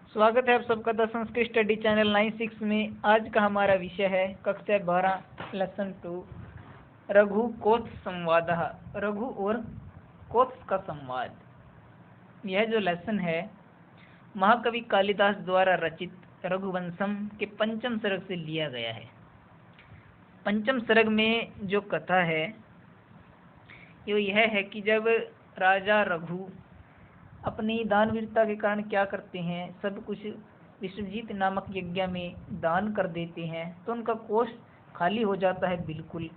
स्वागत है आप सबका द संस्कृत स्टडी चैनल 96 में। आज का हमारा विषय है कक्षा 12 लेसन 2 रघु कोत्स संवाद। रघु और कोत्स का संवाद। यह जो लेसन है महाकवि कालिदास द्वारा रचित रघुवंशम के पंचम सर्ग से लिया गया है। पंचम सर्ग में जो कथा है वो यह है कि जब राजा रघु अपनी दानवीरता के कारण क्या करते हैं, सब कुछ विश्वजीत नामक यज्ञ में दान कर देते हैं, तो उनका कोष खाली हो जाता है बिल्कुल।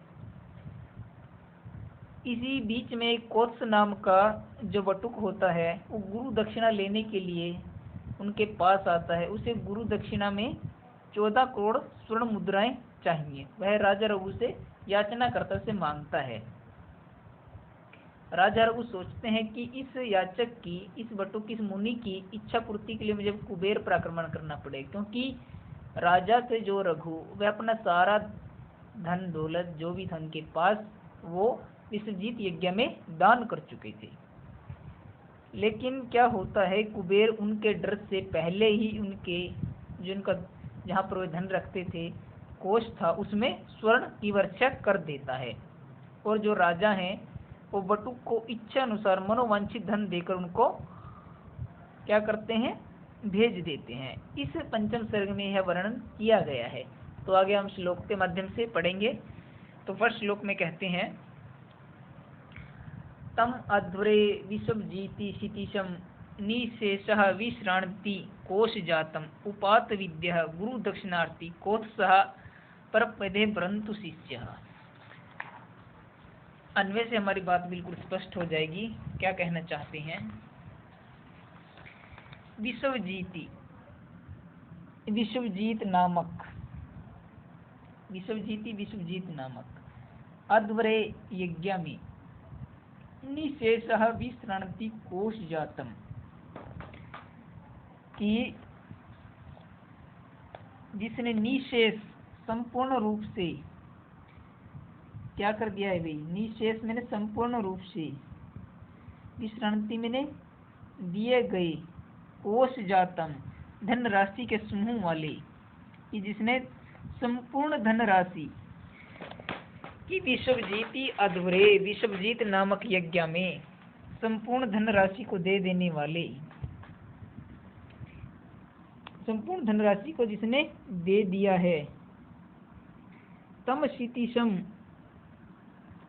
इसी बीच में एक कोत्स नाम का जो बटुक होता है वो गुरु दक्षिणा लेने के लिए उनके पास आता है। उसे गुरु दक्षिणा में 14 करोड़ स्वर्ण मुद्राएं चाहिए। वह राजा रघु से याचना करता से मांगता है। राजा रघु सोचते हैं कि इस याचक की, इस बटुक, इस मुनि की इच्छा पूर्ति के लिए मुझे कुबेर पर आक्रमण करना पड़ेगा, क्योंकि राजा से जो रघु वह अपना सारा धन दौलत जो भी था उनके पास वो विश्वजीत यज्ञ में दान कर चुके थे। लेकिन क्या होता है, कुबेर उनके डर से पहले ही उनके जो उनका जहाँ पर वे धन रखते थे कोष था उसमें स्वर्ण की वर्षा कर देता है। और जो राजा हैं वो बटुक को इच्छा अनुसार मनोवांछित धन देकर उनको क्या करते हैं, भेज देते हैं। इस पंचम सर्ग में यह वर्णन किया गया है। तो आगे हम श्लोक के माध्यम से पढ़ेंगे। तो फर्स्ट श्लोक में कहते हैं, तम अध्वरे विश्वजीति क्षितिशम निशेषः विश्रांति कोश जातम उपात विद्यः गुरु दक्षिणार्थी कोत्सः परपदे परंतु शिष्य। अन्वय से हमारी बात बिल्कुल स्पष्ट हो जाएगी। क्या कहना चाहते हैं। विश्वजीत नामक अध्वरे यज्ञ में निशेषः विश्रांति कोश जातम कि जिसने निशेष संपूर्ण रूप से क्या कर दिया है भाई, निशेष मैंने संपूर्ण रूप से, विश्रांति मैंने दिए गए, कोश जातम धन राशि के समूह वाले, कि जिसने संपूर्ण धन राशि की विश्वजीति अध्वरे विश्वजीत नामक यज्ञ में संपूर्ण धन राशि को दे देने वाले, संपूर्ण धन राशि को जिसने दे दिया है। तम क्षितिशम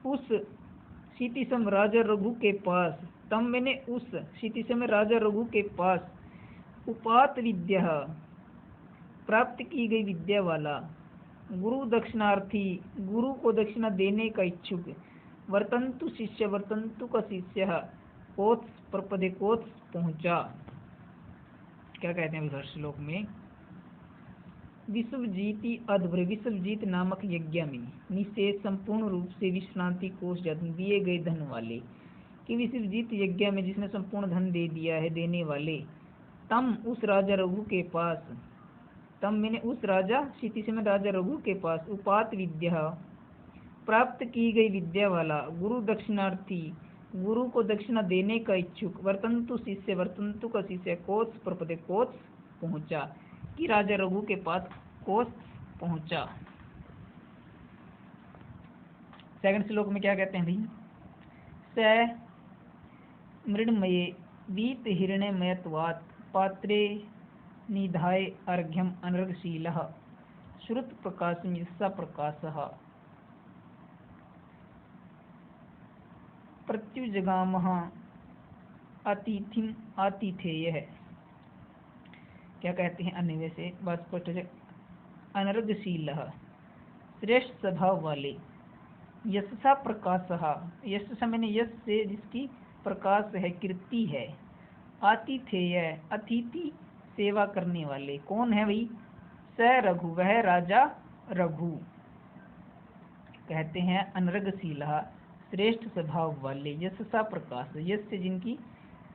उस क्षितिशम राजा रघु के पास, तम मैंने उस क्षितिशम राजा रघु के पास, उपात विद्या प्राप्त की गई विद्या वाला, गुरु दक्षिणार्थी गुरु को दक्षिणा देने का इच्छुक, वर्तंतु शिष्य वर्तंतु का शिष्य, कोत्स परपदे कोत्स पहुंचा। क्या कहते हैं इस श्लोक में, विश्वजीति अध्वरे विश्वजीत नामक यज्ञ में निशेष संपूर्ण रूप से विश्रांति कोश जातम दिए गए धन वाले, कि विश्वजीत यज्ञ में जिसने संपूर्ण धन दे दिया है देने वाले, तम उस राजा रघु के पास, तम मैंने उस राजा क्षितिश में राजा रघु के पास, उपात विद्या प्राप्त की गई विद्या वाला, गुरु दक्षिणार्थी गुरु को दक्षिणा देने का इच्छुक, वर्तंतु शिष्य वर्तंतु का शिष्य, कोत्स परपदे कोत्स पहुंचा, कि राजा रघु के पास कोत्स पहुंचा। सेकंड श्लोक में क्या कहते हैं भाई, स मृण्मये वीत हिरण्यमयत्वात् पात्रे निधाय अर्घ्यम अनर्घशीलः श्रुत प्रकाशम यस्सा प्रकाशः प्रत्युजगामः अतिथिम आतिथेयः। क्या कहते हैं अन्वय से बात स्पष्ट हो जाए, अनर्घशीलः श्रेष्ठ स्वभाव वाले, यशसा प्रकाशः यश मैंने यश से जिसकी प्रकाश है कीर्ति है, आतिथेय अतिथि सेवा करने वाले, कौन है भाई, स रघु वह राजा रघु। कहते हैं अनर्घशीलः श्रेष्ठ स्वभाव वाले, यशसा प्रकाश यश से जिनकी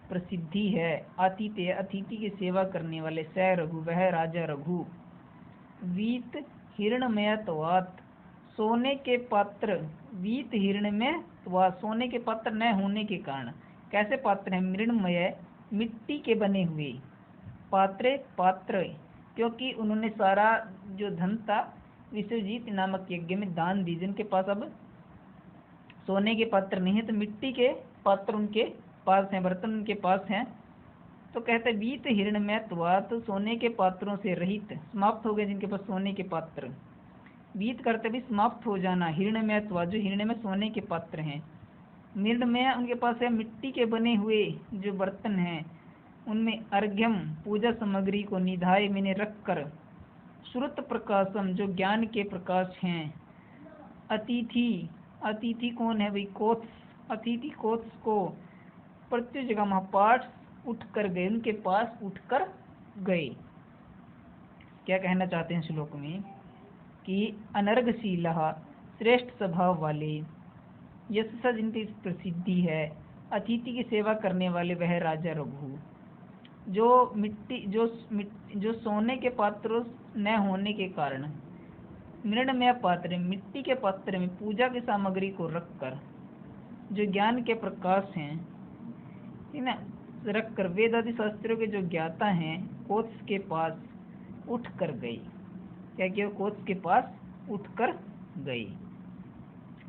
प्रसिद्धि है, आतिथेय अतिथि की सेवा करने वाले, स रघु वह राजा रघु, वीत हिरण्मयत्वात् सोने के पात्र, वीत हिरण्यमय व सोने के पात्र न होने के कारण, कैसे पात्र है, मृण्मय मिट्टी के बने हुए, पात्रे पात्र, क्योंकि उन्होंने सारा जो धन था विश्वजीत नामक यज्ञ में दान दी। जिनके पास अब सोने के पात्र नहीं है तो मिट्टी के पात्र उनके पास हैं, बर्तन उनके पास हैं। तो कहते हैं बीत हिरण्मयत्वात्, तो सोने के पात्रों से रहित, समाप्त हो गए जिनके पास सोने के पात्र। बीत करते भी समाप्त हो जाना, हिरण्मयत्वात्, जो हिरण्य में सोने के पात्र हैं। मृण्मय उनके पास है मिट्टी के बने हुए जो बर्तन हैं, उनमें अर्घ्यम पूजा सामग्री को निधाय मैंने रखकर, श्रुत प्रकाशम जो ज्ञान के प्रकाश हैं। अतिथि, अतिथि कौन है भाई? कोत्स, अतिथि कोत्स को प्रत्युजगम पाठ उठ कर गए, उनके पास उठकर गए। क्या कहना चाहते हैं श्लोक में कि अनर्घशील, श्रेष्ठ स्वभाव वाले, यश जिनकी प्रसिद्धि है, अतिथि की सेवा करने वाले वह राजा रघु। जो जो सोने के पात्रों न होने के कारण मृण्मय पात्र, मिट्टी के पात्र में पूजा की सामग्री को रखकर, जो ज्ञान के प्रकाश हैं, ठीक ना, रखकर वेद आदि शास्त्रों के जो ज्ञाता हैं, कोत्स के पास उठ कर गई। क्या किया? कोत्स के पास उठ कर गई।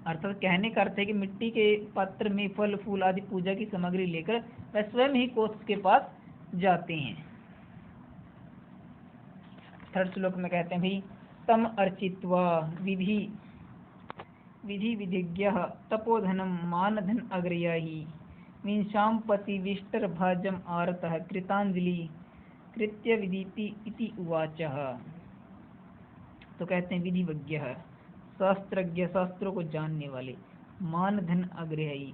अर्थात कहने का अर्थ है कि मिट्टी के पात्र में फल फूल आदि पूजा की सामग्री लेकर वह स्वयं ही कोत्स के पास जाते हैं। थर्ड श्लोक में कहते हैं भाई तम अर्चित्वा विधि विधि विधिज्ञ तपोधनम मानधन अग्रयाही विंशाम पति विष्टर भाजम आरतः कृतांजलि कृत्य विदिति इति उवाच। तो कहते हैं विधिवज्ञ, शास्त्रज्ञ, शास्त्रों को जानने वाले, मान धन अग्रही,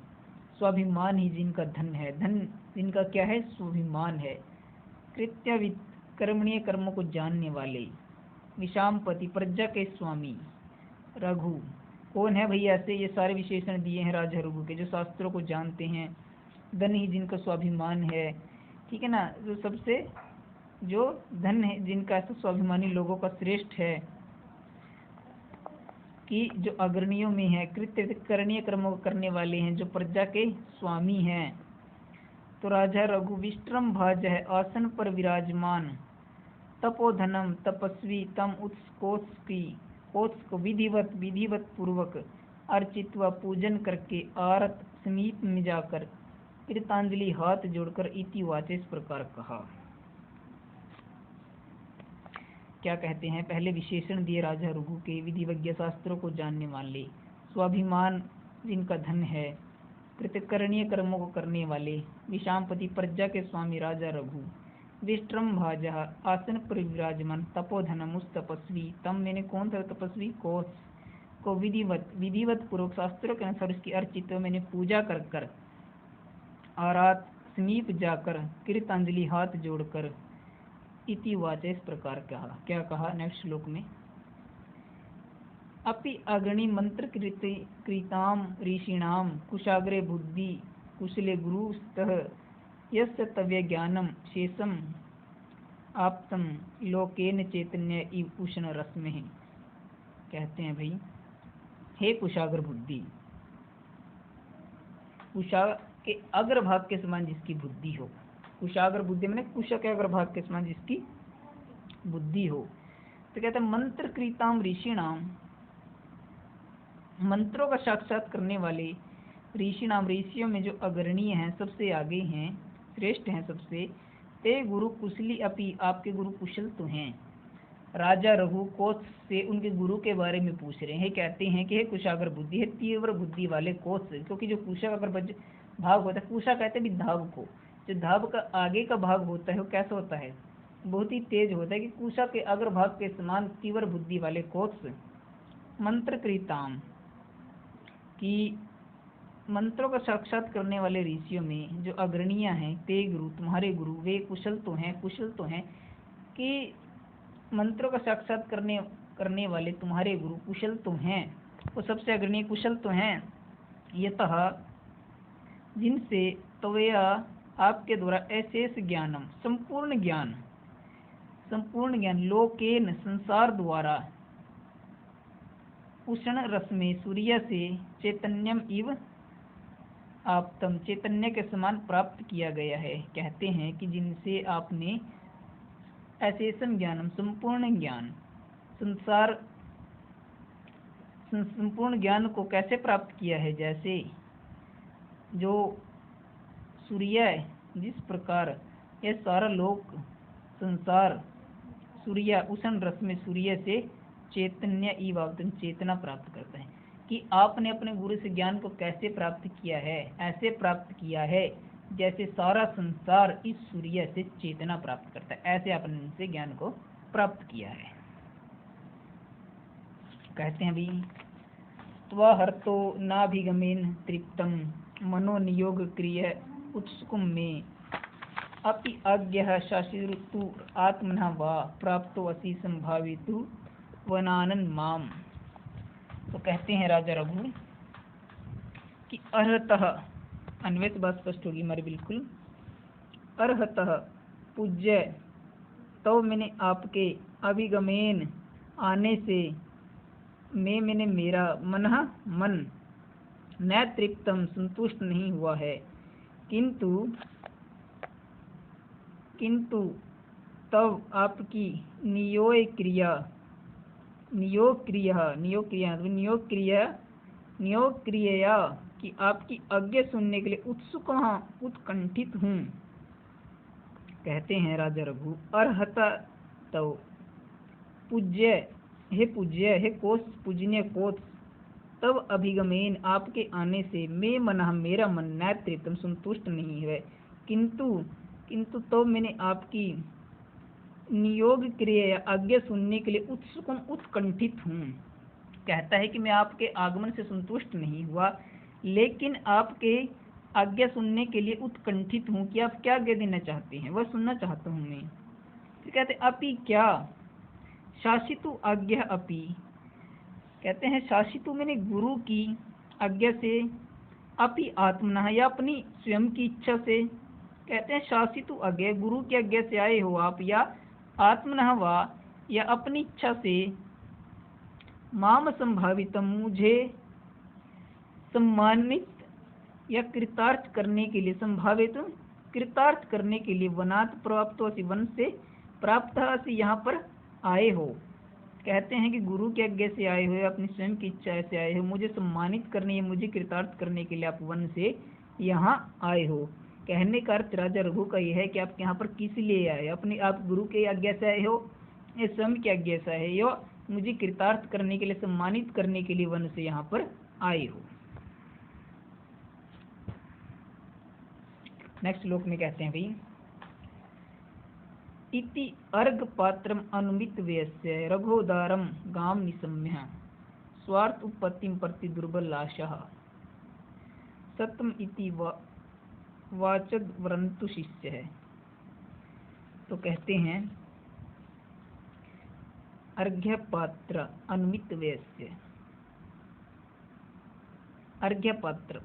स्वाभिमान ही जिनका धन है, धन जिनका क्या है? स्वाभिमान है। कृत्यविद, कर्मणीय कर्मों को जानने वाले, विषामपति, प्रजा के स्वामी, रघु कौन है भैया? ऐसे ये सारे विशेषण दिए हैं राजा रघु के, जो शास्त्रों को जानते हैं, धन ही जिनका स्वाभिमान है, ठीक है ना, जो सबसे जो धन है जिनका ऐसा स्वाभिमानी लोगों का श्रेष्ठ है, कि जो अग्रणियों में है, कृत्य करणीय कर्मों करने वाले हैं, जो प्रजा के स्वामी हैं। तो राजा रघु विष्त्रम भाज है, आसन पर विराजमान, तपोधनम तपस्वी, तम उत्कोत्स की, कोत्स को विधिवत पूर्वक अर्चित्वा पूजन करके, आरत समीप में जाकर, कृतांजलि हाथ जोड़कर, इति वाचे इस प्रकार कहा। क्या कहते हैं? पहले विशेषण दिए राजा रघु के, विधिवज्ञ, शास्त्रों को जानने वाले, स्वाभिमान जिनका धन है, कृतकरणीय कर्मों को करने वाले, विषामपति, प्रजा के स्वामी राजा रघु, विष्ट्रम भाजा, आसन पर विराजमान, तपोधनम उस तपस्वी, तम मैंने कौन था तपस्वी? कोस को विधिवत पूर्वक शास्त्रों के अनुसार उसकी अर्चित मैंने पूजा कर कर, आरात समीप जाकर, कृतांजलि हाथ जोड़कर, इति वाचे इस प्रकार कहा। क्या कहा नेक्स्ट श्लोक में? अपि अग्नि मंत्र कृताम ऋषिणाम कुशाग्रे बुद्धि कुशले गुरुस्तः यस्य तव्य ज्ञानम शेषम आप्तम लोकेन चैतन्य इव उष्ण रश्मि। कहते हैं भाई हे कुशाग्र बुद्धि, कुशा के अग्रभाग के समान जिसकी बुद्धि हो, कुशाग्र बुद्धि मैंने कुशा के अग्रभाग के समान जिसकी बुद्धि हो। तो कहते हैं मंत्र कृताम ऋषिणाम, मंत्रों का साक्षात करने वाले, ऋषिणाम ऋषियों में जो अग्रणीय हैं, सबसे आगे हैं, श्रेष्ठ हैं सबसे, ते गुरु कुशली अपि, आपके गुरु कुशल तो हैं। राजा रघु कोश से उनके गुरु के बारे में पूछ रहे हैं, कहते हैं कि हे कुशाग्र बुद्धि, है तीव्र बुद्धि वाले कोश, क्योंकि जो कुशा अगर भाग होता है, कुशा कहते हैं धाव को, जो धाव का आगे का भाग होता है वो कैसा होता है? बहुत ही तेज होता है, कि कुशा के अग्रभाग के समान तीव्र बुद्धि वाले कोश, मंत्र कृताम की मंत्रों का साक्षात करने वाले ऋषियों में जो अग्रणीय हैं, ते गुरु तुम्हारे गुरु, वे कुशल तो हैं, कि मंत्रों का साक्षात करने वाले तुम्हारे गुरु कुशल तो हैं, वो सबसे अग्रणीय कुशल तो हैं। यतः जिनसे तवया आपके द्वारा अशेष ज्ञानम, संपूर्ण ज्ञान लोकेन संसार द्वारा, उष्ण रस में सूर्य से, चैतन्यम इव आप्तम चैतन्य के समान प्राप्त किया गया है। कहते हैं कि जिनसे आपने अशेषम ज्ञानम, संपूर्ण ज्ञान, संपूर्ण ज्ञान को कैसे प्राप्त किया है? जैसे जो सूर्य, जिस प्रकार यह सारा लोक संसार सूर्य उष्ण रस में सूर्य से चैतन्य ईवावतन चेतना प्राप्त करता है, कि आपने अपने गुरु से ज्ञान को कैसे प्राप्त किया है? ऐसे प्राप्त किया है जैसे सारा संसार इस सूर्य से चेतना प्राप्त करता है, ऐसे आपने उनसे ज्ञान को प्राप्त किया है। कहते हैं भी त्वहर्तो नाभिगमेन तृप्तम मनोनियोग क्रिय उत्सुकम में अपि अज्ञः शासितु आत्मनः वा प्राप्तो असि संभावितु वनानन माम। तो कहते हैं राजा रघु कि अर्हतः, अन्वय से बात स्पष्ट होगी हमारी बिल्कुल, अर्हतः पूज्य, तो मैंने आपके अभिगमेन आने से, मैंने मेरा मन न तृप्तम संतुष्ट नहीं हुआ है, किंतु तब आपकी नियोग क्रिया कि आपकी आज्ञा सुनने के लिए उत्कंठित हूँ। कहते हैं राजा रघु अर्हता, तो पूज्य, हे कोश पूजनीय कोश, तब अभिगमेन आपके आने से मेरा मन न तृप्तम संतुष्ट नहीं है, किंतु तो मैंने आपकी नियोग क्रिया आज्ञा सुनने के लिए उत्कंठित हूँ। कहता है कि मैं आपके आगमन से संतुष्ट नहीं हुआ, लेकिन आपके आज्ञा सुनने के लिए उत्कंठित हूँ कि आप क्या आज्ञा देना चाहते हैं, वह सुनना चाहता हूँ मैं। फिर कहते हैं अपि क्या, शासितु आज्ञा अपि, कहते हैं शासितु मैंने गुरु की आज्ञा से, अपि आत्मना या अपनी स्वयं की इच्छा से। कहते हैं शासितु आज्ञा, गुरु की आज्ञा से आए हो आप, या आत्मना वा या अपनी इच्छा से, माम संभावितम मुझे सम्मानित या कृतार्थ करने के लिए, संभावित कृतार्थ करने के लिए, वनात् प्राप्त वन से प्राप्त से यहाँ पर आए हो। कहते हैं कि गुरु की आज्ञा से आए हो, अपनी स्वयं की इच्छा से आए हो, मुझे सम्मानित करने या मुझे कृतार्थ करने के लिए आप वन से यहाँ आए हो। कहने का अर्थ राजा रघु का यह है कि आप यहाँ पर किस लिए आए, अपनी आप गुरु की आज्ञा से आए हो या स्वयं की आज्ञा से आए हो, मुझे कृतार्थ करने के लिए, सम्मानित करने के लिए वन से यहाँ पर आए हो। नेक्स्ट श्लोक में कहते हैं भाई इति अर्घ पात्रम अनुमित व्यस्य रघोदारम गाम निशम्य स्वार्थ उपपत्तिम प्रति दुर्बल आशा सत्यम इति वाचद वरंतु शिष्य है। तो कहते हैं अर्घ्य पात्र अनुमित व्यस्य, अर्घ्य पात्र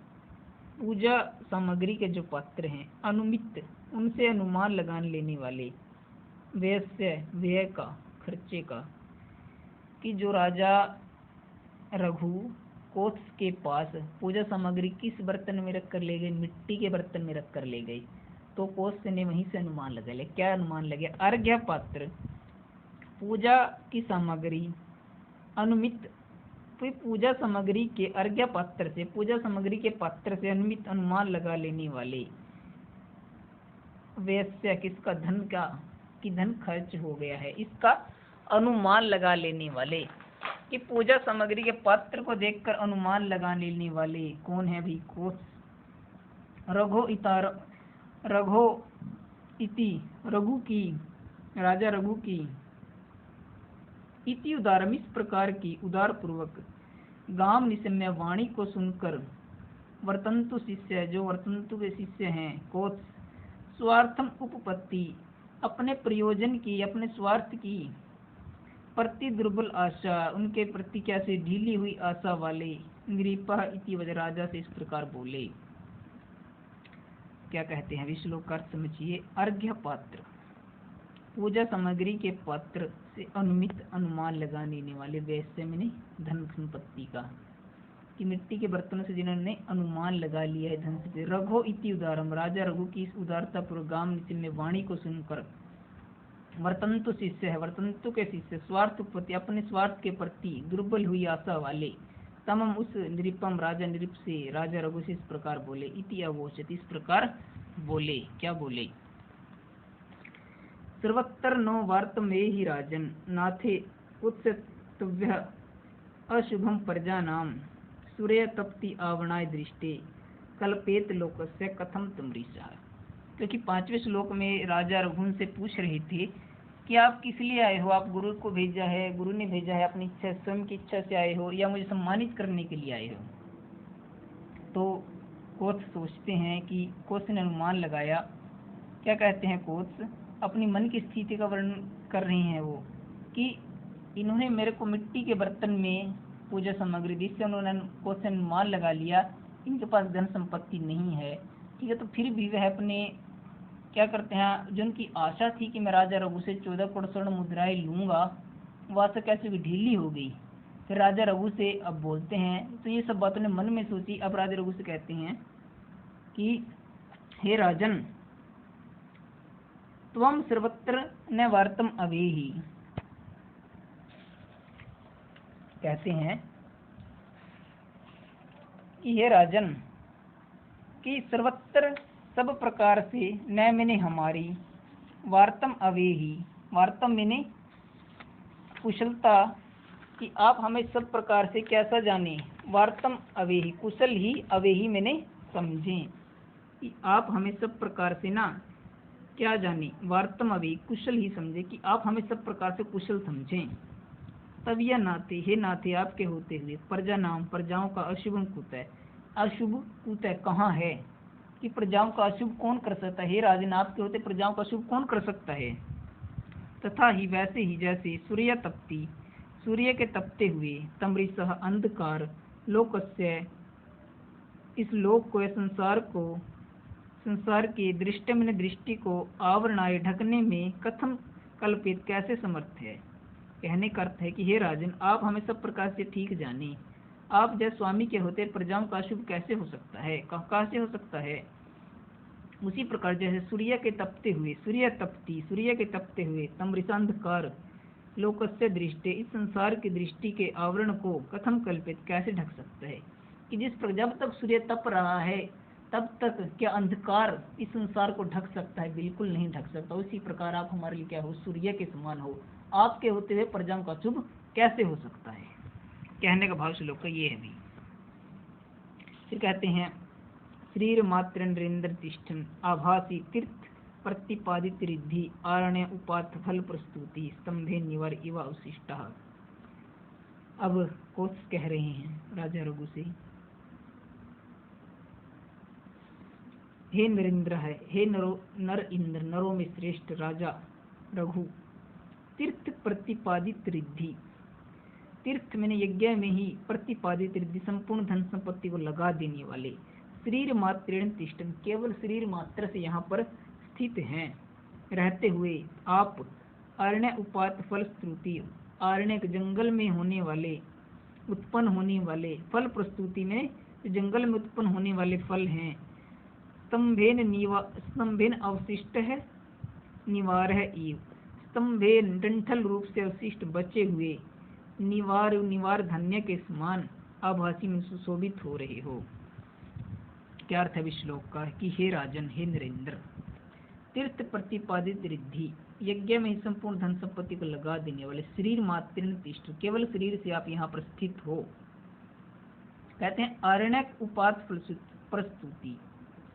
पूजा सामग्री के जो पात्र हैं, अनुमित उनसे अनुमान लगान लेने वाले, व्यस्य व्यय का, खर्चे का, कि जो राजा रघु कोष के पास पूजा सामग्री किस बर्तन में रख कर ले गए, मिट्टी के बर्तन में रख कर ले गए, तो कोष ने वहीं से अनुमान लगा लिया। क्या अनुमान लगे? अर्घ्य पात्र पूजा की सामग्री, अनुमित पूजा सामग्री के अर्घ्य पात्र से, पूजा सामग्री के पात्र से अनुमित अनुमान लगा लेने वाले, व्यस्य किसका, धन का, कि धन खर्च हो गया है, इसका अनुमान लगा लेने वाले, कि पूजा सामग्री के पात्र को देखकर अनुमान लगा लेने वाले कौन है भी? कोष। रघो इति रघु की, राजा रघु की, इति उदारम इस प्रकार की उदार पूर्वक, गाम निशम्य वाणी को सुनकर, वर्तंतु शिष्य जो वर्तंतु के शिष्य हैं कोष, स्वार्थम उपपत्ति अपने प्रयोजन की, अपने स्वार्थ की, प्रति दुर्बल आशा उनके प्रति क्या से ढीली हुई आशा वाले, नृपः इति वजह राजा से इस प्रकार बोले। क्या कहते हैं? श्लोक का अर्थ समझिए। अर्घ्य पात्र पूजा सामग्री के पात्र से अनुमित अनुमान लगा लेने वाले, वैसे मैंने धन संपत्ति का, कि मिट्टी के बर्तनों से जिन्होंने अनुमान लगा लिया है धन से। रघो इति उदारम राजा रघु की इस उदारता पूर्वक गाम निशम्य वाणी को सुनकर, वर्तंतु शिष्य है, वर्तंतु के शिष्य, स्वार्थ प्रति अपने स्वार्थ के प्रति दुर्बल हुई आशा वाले, तमम उस नृपम राजा नृप से राजा रघु से इस प्रकार बोले, इति अवोचत इस प्रकार बोले, क्या बोले, सर्वत्र नो वार्त में ही राजन नाथे उत्सतव्य अशुभम प्रजा नाम सूर्य तप्ति आवनाय दृष्टि कल्पेत लोकस्य कथम तुमरीसा। क्योंकि 5वें श्लोक में राजा रघुन से पूछ रहे थे कि आप किस लिए आए हो, आप गुरु को भेजा है, गुरु ने भेजा है, अपनी इच्छा स्वयं की इच्छा से आए हो या मुझे सम्मानित करने के लिए आए हो। तो कोत्स सोचते हैं कि कोत्स ने अनुमान लगाया, क्या कहते हैं कोत्स, अपनी मन की स्थिति का वर्णन कर रहे हैं वो, कि इन्होंने मेरे को मिट्टी के बर्तन में पूजा सामग्री दी, इससे उन्होंने कोत्स ने अनुमान लगा लिया इनके पास धन संपत्ति नहीं है, ठीक है। तो फिर भी वह अपने क्या करते हैं, जो उनकी आशा थी कि मैं राजा रघु से 14 करोड़ स्वर्ण मुद्राएं लूंगा, वह आशा कैसे भी ढीली हो गई। फिर राजा रघु से अब बोलते हैं, तो ये सब बातों ने मन में सोची। अब राजा रघु से कहते हैं कि हे राजन, त्वम सर्वत्र न वार्तम अवेहि, कहते हैं कि हे राजन, कि सर्वत्र सब प्रकार से न मैंने हमारी, वार्तम अवेहि, वार्तम मैंने कुशलता, कि आप हमें सब प्रकार से कैसा जाने, वार्तम अवेहि कुशल ही, अवेहि मैंने समझें, कि आप हमें सब प्रकार से ना क्या जाने, वार्तम अवेहि कुशल ही समझे, कि आप हमें सब प्रकार से कुशल समझें। तब यह नाते, हे नाते आपके होते हुए, प्रजा नाम प्रजाओं का अशुभम कुत है, अशुभ कुत है कहाँ है, कि प्रजाओं का अशुभ कौन कर सकता है, हे राजन आपके होते प्रजाओं का अशुभ कौन कर सकता है। तथा ही वैसे ही जैसे सूर्य तपती, सूर्य के तपते हुए, तमृसह अंधकार, लोकस्य इस लोक को या संसार को, संसार की दृष्टि में दृष्टि को, आवरणाय ढकने में, कथम कल्पित कैसे समर्थ है। कहने का अर्थ है कि हे राजन आप हमें सब प्रकार से ठीक जाने, आप जैसे स्वामी के होते प्रजाओं का शुभ कैसे हो सकता है, कहाँ से हो सकता है। उसी प्रकार जैसे सूर्य के तपते हुए, सूर्य तपती, सूर्य के तपते हुए, तमृषांधकार, लोकस्य दृष्टि इस संसार की दृष्टि के आवरण को, कथम कल्पित कैसे ढक सकता है, कि जिस पर जब तक सूर्य तप रहा है तब तक क्या अंधकार इस संसार को ढक सकता है, बिल्कुल नहीं ढक सकता। उसी प्रकार आप हमारे लिए क्या हो, सूर्य के समान हो, आपके होते हुए प्रजाओं का शुभ कैसे हो सकता है। कहने का भाव श्लोक का ये है भी। फिर कहते हैं श्रीर मात्र नरेंद्र तिष्ठन आभासी तीर्थ प्रतिपादित रिद्धि आरण्य उपात फल प्रस्तुति स्तंभे निवर इवा उशिष्ट। अब कोश कह रहे हैं राजा रघु से, हे नरेंद्र है, हे नर इंद्र, नरों में श्रेष्ठ राजा रघु, तीर्थ प्रतिपादित रिद्धि, तीर्थ मैंने यज्ञ में ही प्रतिपादित रिद्धि संपूर्ण धन संपत्ति को लगा देने वाले, शरीर मात्र तिष्ठन केवल शरीर मात्र से यहाँ पर स्थित हैं रहते हुए आप, अरण्य उपात फल स्तुति, अरण्य जंगल में होने वाले, उत्पन्न होने वाले फल प्रस्तुति में जंगल में उत्पन्न होने वाले फल हैं, स्तंभेन अवशिष्ट है, निवार है ईव, स्तंभेन डंठल रूप से अवशिष्ट बचे हुए, निवार धन्य के समान आभासी में सुशोभित हो रहे हो। क्या अर्थ है श्लोक का, कि हे राजन, हे नरेंद्र, तीर्थ प्रतिपादित रिद्धि यज्ञ में संपूर्ण धन संपत्ति को लगा देने वाले, शरीर मात्र तिष्ठ केवल शरीर से आप यहाँ पर स्थित हो। कहते हैं अरण्यक उपात प्रस्तुति,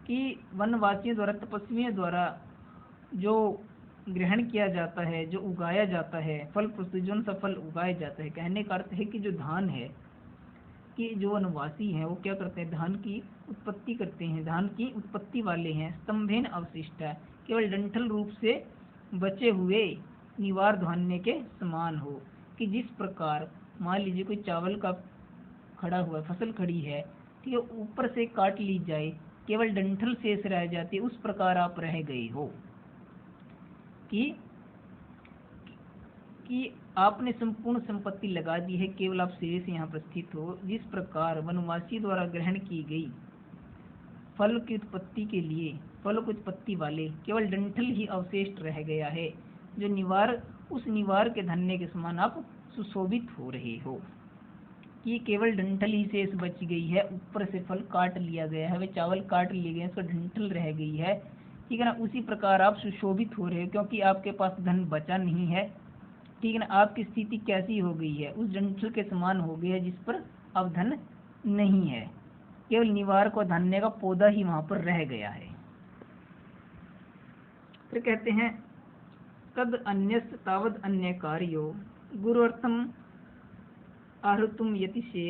कि वनवासियों द्वारा, तपस्वियों द्वारा जो ग्रहण किया जाता है, जो उगाया जाता है, फल प्रस्तुति जो सा फल उगाया जाता है। कहने का अर्थ है कि जो धान है, कि जो वनवासी हैं वो क्या करते हैं, धान की उत्पत्ति करते हैं, धान की उत्पत्ति वाले हैं। स्तंभेन अवशिष्ट है, केवल डंठल रूप से बचे हुए, निवार धान्य के समान हो, कि जिस प्रकार मान लीजिए कोई चावल का खड़ा हुआ फसल खड़ी है, ठीक है, ऊपर से काट ली जाए, केवल डंठल शेष रह जाती है, उस प्रकार आप रह गए हो, कि आपने संपूर्ण संपत्ति लगा दी है, केवल आप शेष यहाँ पर स्थित हो। जिस प्रकार वनवासी द्वारा ग्रहण की गई फल की उत्पत्ति के लिए, फल की उत्पत्ति वाले केवल डंठल ही अवशेष रह गया है, जो निवार, उस निवार के धन्य के समान आप सुशोभित हो रहे हो। कि केवल डंठल ही शेष बच गई है, ऊपर से फल काट लिया गया है, वे चावल काट लिए गए, उसका डंठल रह गई है, ठीक है ना। उसी प्रकार आप सुशोभित हो रहे हो क्योंकि आपके पास धन बचा नहीं है, ठीक है ना। आपकी स्थिति कैसी हो गई है, उस डंठल के समान हो गई है जिस पर अब धन नहीं है, केवल निवार को धन्य का पौधा ही वहां पर रह गया है। फिर कहते हैं तद अन्यस्य तावद अन्य कार्यो गुरुअर्थम आहृतुम यतिशे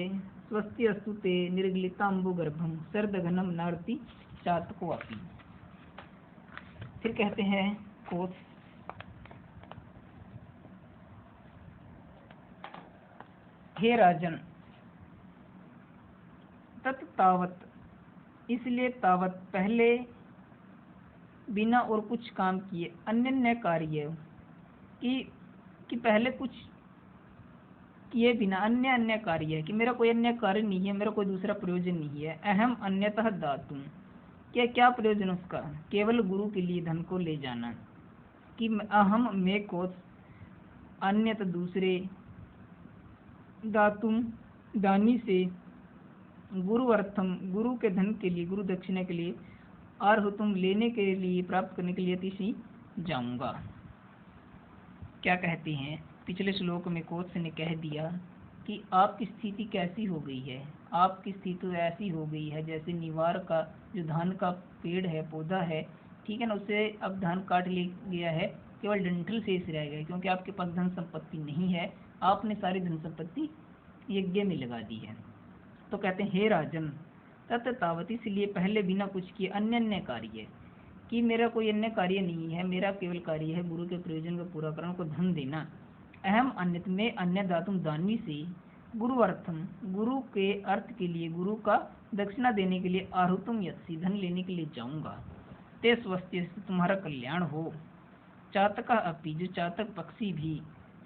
स्वस्ति अस्तु ते निर्गलिताम्बुगर्भम सर्दघनम नारति चातकवापी। फिर कहते हैं कोश, हे राजन, तत् तावत, इसलिए तावत पहले बिना और कुछ काम किए, अन्य कार्य कि पहले कुछ किए बिना, अन्य कार्य है कि मेरा कोई अन्य कार्य नहीं है, मेरा कोई दूसरा प्रयोजन नहीं है। अहम अन्यतः दातुम, क्या प्रयोजन उसका, केवल गुरु के लिए धन को ले जाना। कि अहम मैं को अन्यत दूसरे, दातुम दानी से, गुरु अर्थम गुरु के धन के लिए, गुरु दक्षिणा के लिए, आर्हुतुम लेने के लिए, प्राप्त करने के लिए अतिशय जाऊंगा। क्या कहते हैं, पिछले श्लोक में कोत्स ने कह दिया कि आपकी स्थिति कैसी हो गई है, आपकी स्थिति ऐसी हो गई है जैसे निवार का जो धान का पेड़ है, पौधा है, ठीक है ना, उससे अब धान काट लिया गया है, केवल डंठल शेष रह गया क्योंकि आपके पास धन संपत्ति नहीं है, आपने सारी धन संपत्ति यज्ञ में लगा दी है। तो कहते हैं हे राजन, तत् तावत, इसलिए पहले बिना कुछ किए, अन्य कार्य कि मेरा कोई अन्य कार्य नहीं है, मेरा केवल कार्य है गुरु के प्रयोजन को पूरा करना, को धन देना। अहम अन्यत में अन्य दातुम दानी से, गुरु अर्थम गुरु के अर्थ के लिए, गुरु का दक्षिणा देने के लिए, आहुतुम यत्सी धन लेने के लिए जाऊंगा। ते स्वस्ति, तुम्हारा कल्याण हो। चातका अपि, जो चातक पक्षी भी,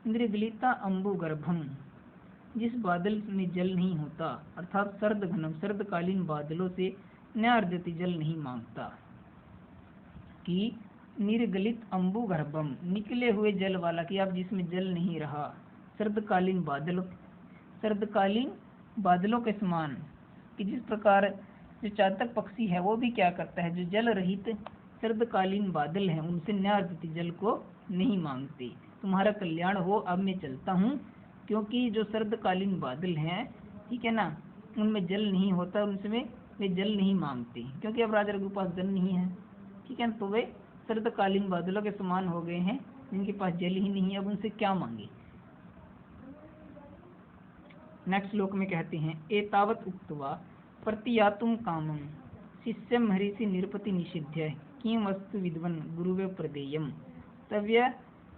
इंद्रगलिता अम्बु गर्भम, जिस बादल में जल नहीं होता, अर्थात सर्द घनम सर्दकालीन बादलों से न्यार्जति जल नहीं मांगता। कि निर्गलित अम्बु गर्भम, निकले हुए जल वाला, कि आप जिसमें जल नहीं रहा, सर्दकालीन बादलों के समान, कि जिस प्रकार जो चातक पक्षी है वो भी क्या करता है, जो जल रहित सर्दकालीन बादल हैं उनसे न्यार्जति जल को नहीं मांगते। तुम्हारा कल्याण हो, अब मैं चलता हूँ, क्योंकि जो सर्दकालीन बादल हैं, ठीक है ना, उनमें जल नहीं होता, उनसे वे जल नहीं मांगते क्योंकि अब राजा के पास जल नहीं है, ठीक है, तो वे सर्दकालीन बादलों के समान हो गए हैं जिनके पास जल ही नहीं है, अब उनसे क्या मांगे। नेक्स्ट श्लोक में कहते हैं एतावत उक्त्वा प्रतियातुम कामम शिष्यम हरिषि निरपति निषिध्य किम वस्तु विद्वन गुरुवे प्रदेयम तव्य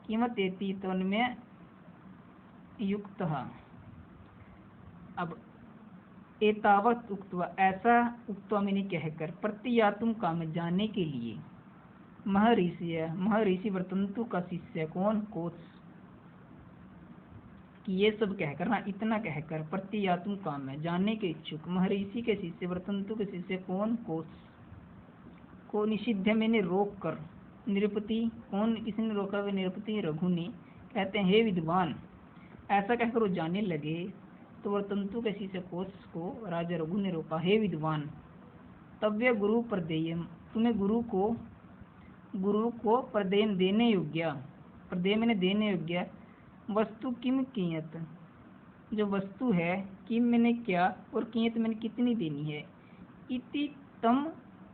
किमतेति तन्मय युक्तः। अब एतावत उक्त्वा, ऐसा उक्त्वा मैंने कहकर, प्रतियातुम काम, जाने के लिए, महर्षि वर्तंतु का शिष्य कौन, कोत्स, कि ये सब कहकर ना, इतना कहकर, प्रतियातुम काम है, जानने के इच्छुक, महर्षि के शिष्य, वर्तंतु के शिष्य कौन, कोत्स को, निषिध्य मैंने रोक कर, निरपति कौन, किसने रोका, वे निरपति रघु ने। कहते हैं हे विद्वान, ऐसा कहकर वो जाने लगे तो वर्तंतु के शिष्य कोत्स को राजा रघु ने रोका, हे विद्वान, तव्य गुरु प्रदेयम, तुम्हें गुरु को प्रदेयम देने योग्य, प्रदेय मैंने देने योग्य, वस्तु किम कियत, जो वस्तु है, किम मैंने क्या, और कियत मैंने कितनी देनी है, इति तम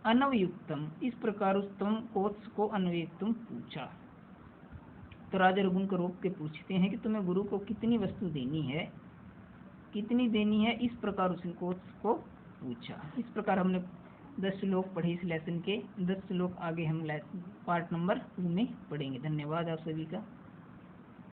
अनवयुक्तम, इस प्रकार उस तम कोत्स को अनवयुक्तम पूछा। तो राजा रघु को रोक के पूछते हैं कि तुम्हें गुरु को कितनी वस्तु देनी है, कितनी देनी है, इस प्रकार उसने कोत्स को पूछा। इस प्रकार हमने 10 श्लोक पढ़े इस लेसन के, 10 श्लोक आगे हम पार्ट नंबर 2 में पढ़ेंगे। धन्यवाद आप सभी का।